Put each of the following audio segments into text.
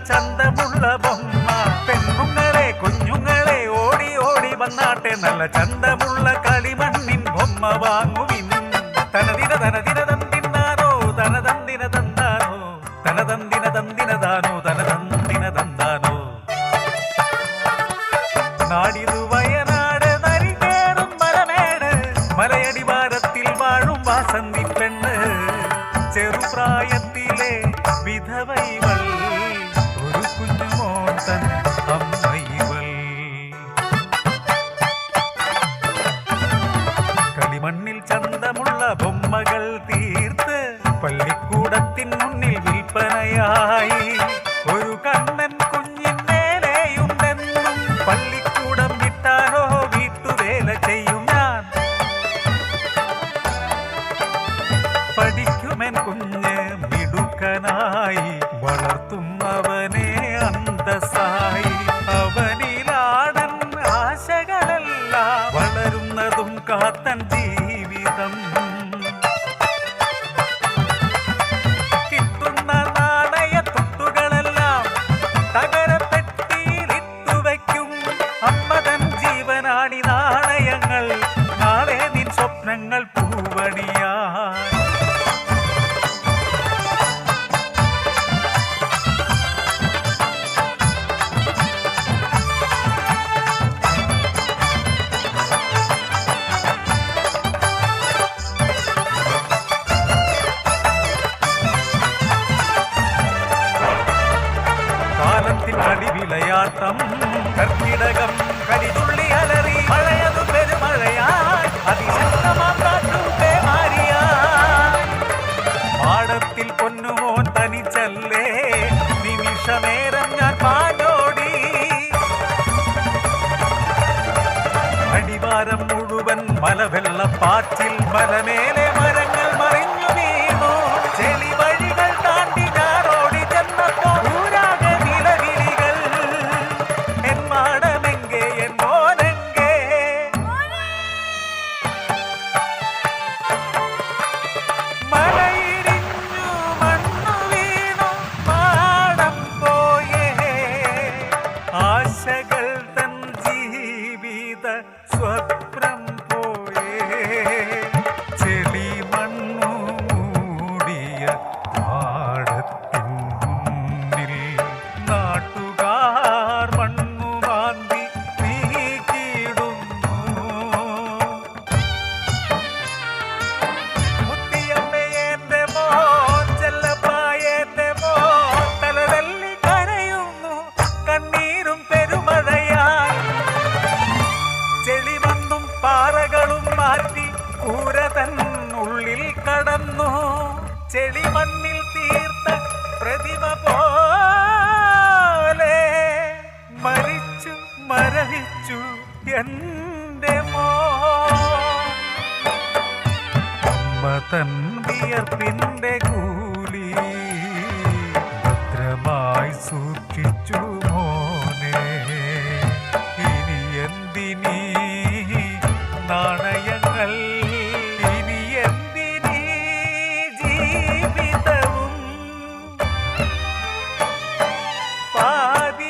ചന്തമുള്ള ബൊമ്മ. പെണ്ണുങ്ങളെ കുഞ്ഞുങ്ങളെ ഓടി ഓടി വന്നാട്ടെ നല്ല ചന്തമുള്ള കളിമണ്ണിൻ ബൊമ്മ വാങ്ങുവിൻ. തനദിന തനദിന തന്തിന്നാനോ തനതന്തിന തന്താനോ തനതന്തിന തന്തിനതാനോ തനതന്തിന തന്താനോ. നാടിതു വയനാട് നരികേറും മലമേട് മലയടിവാരത്തിൽ വാഴും വാസന്തി പെണ്ണ്. ചെറുപ്രായത്തിലെ വിധവൈവൾ ഒരു കുഞ്ഞുമോൻ തൻ അമ്മൈവൾ. കളിമണ്ണിൽ ചന്തമുള്ള ബൊമ്മകൾ തീർത്ത് പള്ളിക്കൂടത്തിൻ മുന്നിൽ വിൽപ്പനയായി. ഒരു കണ്ണൻ കുഞ്ഞിന്മേലെയുണ്ടെന്നും പള്ളിക്കൂടം വിട്ടാലോ വീട്ടുവേല ചെയ്യും ഞാൻ. പഠിക്കുമെൻ കുഞ്ഞ് മിടുക്കനായി വളർത്തും അവനെ അന്തസ്സായി. അവനിലാടൻ ആശകളല്ല വളരുന്നതും കാത്തൻ ജീവിതം. കിട്ടുന്ന നാണയത്തുട്ടുകളെല്ലാം തകരപ്പെട്ടിയിലിട്ടു വയ്ക്കും. അമ്മതൻ ജീവനാണി നാണയങ്ങൾ നാളെ നിൻ സ്വപ്നങ്ങൾ പൂവണിയാ. അടിവിളയാട്ടം കർക്കിടകം കരിതുള്ളി അലറി മഴയതു പെരുമഴയായി അതിശക്തമാം കാറ്റും പേമാരിയായി. പാടത്തിൽ പൊന്നുമോൻ തനിച്ചല്ലേ നിമിഷനേരം ഞാൻ പാഞ്ഞോടി. അടിവാരം മുഴുവൻ മലവെള്ളപ്പാച്ചിൽ മലമേലെ മരങ്ങൾ മറിഞ്ഞു വീണു. ചെളി വഴികൾ താണ്ടി ഞാനോടി ചെന്നപ്പോ സ്വപ്നം പോയേ. ചെളി മണ്ണു മൂടിയ പാടത്തിൻ മുന്നിൽ നാട്ടുകാർ മണ്ണു മാന്തി നീക്കിയിടുന്നു. മുത്തിയമ്മയെന്റെ മോൻ ചെല്ലപ്പായെന്റെ മോൻ തലതല്ലി കരയുന്നു കണ്ണീരും പെരുമഴയായി. ചെളിമണ്ണും പാറകളും മാറ്റി കൂര തന്നുള്ളിൽ കടന്നു. ചെളിമണ്ണിൽ തീർത്ത പ്രതിമ പോലെ മരിച്ചു മരവിച്ചു എന്റെ മോൻ. അമ്മ തൻ വിയർപ്പിന്റെ കൂലി ഭദ്രമായി സൂക്ഷിച്ചു മോനെ. ഇനി എന്തിനീ നാണയങ്ങൾ, ഇനി എന്തിനീ ജീവിതവും.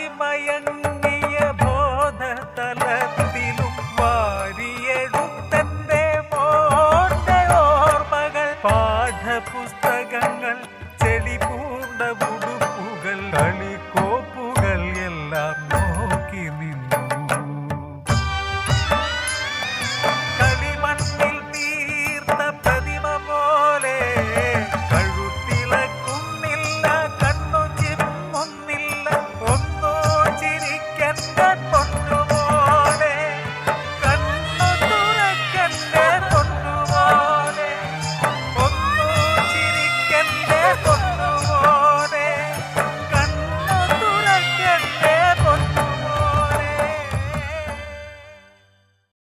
പാതിമയങ്ങിയ ബോധതലത്തിലും വാരിയെടുത്തന്റെ മോന്റെ ഓർമ്മകൾ. പാഠപുസ്തകങ്ങൾ ചെളി പൂണ്ട